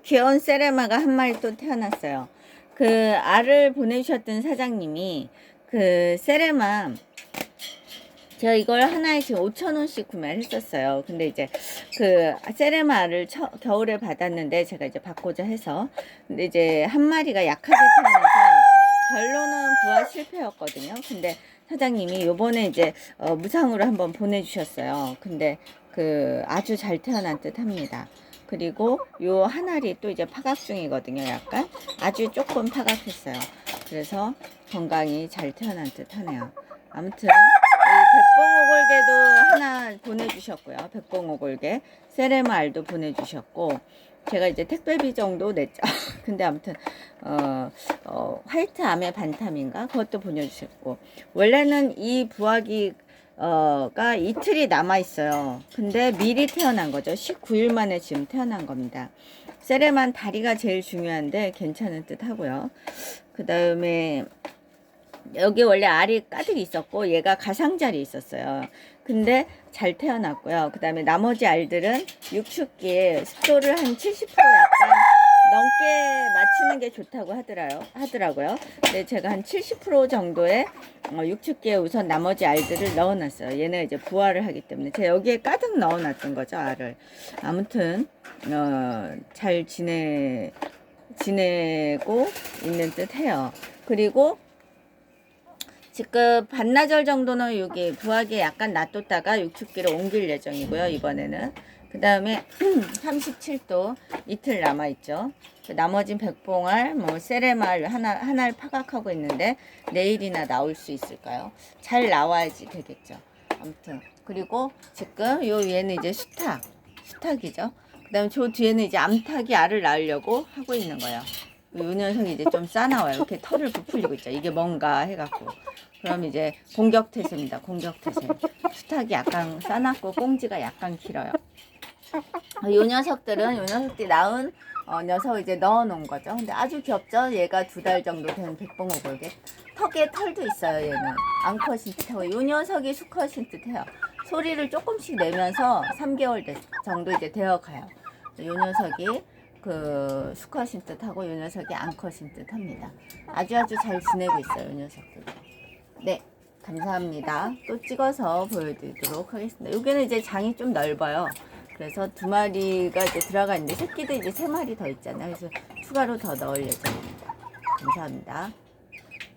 귀여운 세레마가 한 마리 또 태어났어요. 그 알을 보내주셨던 사장님이 그 세레마 제가 이걸 하나에 지금 5,000원씩 구매를 했었어요. 근데 이제 그 세레마 알을 겨울에 받았는데 제가 이제 받고자 해서 근데 이제 한 마리가 약하게 태어나서 결론은 부화 실패였거든요. 근데 사장님이 요번에 이제 무상으로 한번 보내주셨어요. 근데 그 아주 잘 태어난 듯 합니다. 그리고 요 한 알이 또 이제 파각 중이거든요. 약간 아주 조금 파각했어요. 그래서 건강히 잘 태어난 듯 하네요. 아무튼 백봉오골개도 하나 보내주셨고요. 백봉오골개 세레마 알도 보내주셨고 제가 이제 택배비 정도 냈죠. 근데 아무튼 화이트 아메 반탐인가 그것도 보내주셨고 원래는 이 부화기 가 이틀이 남아 있어요. 근데 미리 태어난 거죠. 19일 만에 지금 태어난 겁니다. 세레만 다리가 제일 중요한데 괜찮은 듯 하고요. 그 다음에 여기 원래 알이 가득 있었고 얘가 가상자리 있었어요. 근데 잘 태어났고요. 그 다음에 나머지 알들은 육축기에 습도를 한 70% 약간 넘게 맞추는 게 좋다고 하더라고요. 근데 제가 한 70% 정도의 육축기에 우선 나머지 알들을 넣어놨어요. 얘는 이제 부화를 하기 때문에 제가 여기에 가득 넣어놨던 거죠, 알을. 아무튼 잘 지내고 있는 듯해요. 그리고 지금 반나절 정도는 여기 부화기에 약간 놔뒀다가 육축기로 옮길 예정이고요. 이번에는 그 다음에 37도 이틀 남아있죠. 나머진 백봉알, 뭐 세레말 하나를 파각하고 있는데 내일이나 나올 수 있을까요? 잘 나와야지 되겠죠. 아무튼 그리고 지금 요 위에는 이제 수탉이죠. 그 다음에 저 뒤에는 이제 암탉이 알을 낳으려고 하고 있는 거예요. 요 녀석이 이제 좀 싸나와요. 이렇게 털을 부풀리고 있죠. 이게 뭔가 해갖고. 그럼 이제 공격태세입니다. 공격태세. 수탉이 약간 싸놨고 꽁지가 약간 길어요. 요 녀석들이 낳은 녀석 이제 넣어 놓은 거죠. 근데 아주 귀엽죠? 얘가 2달 정도 된 백봉오골개. 턱에 털도 있어요. 얘는 암컷인 듯하고 요 녀석이 수컷인 듯해요. 소리를 조금씩 내면서 3개월 정도 이제 되어가요. 요 녀석이 그 수컷인 듯하고 요 녀석이 암컷인 듯합니다. 아주 잘 지내고 있어요. 요 녀석들. 네, 감사합니다. 또 찍어서 보여드리도록 하겠습니다. 여기는 이제 장이 좀 넓어요. 그래서 2마리가 이제 들어가 있는데 새끼도 이제 3마리 더 있잖아요. 그래서 추가로 더 넣을 예정입니다. 감사합니다.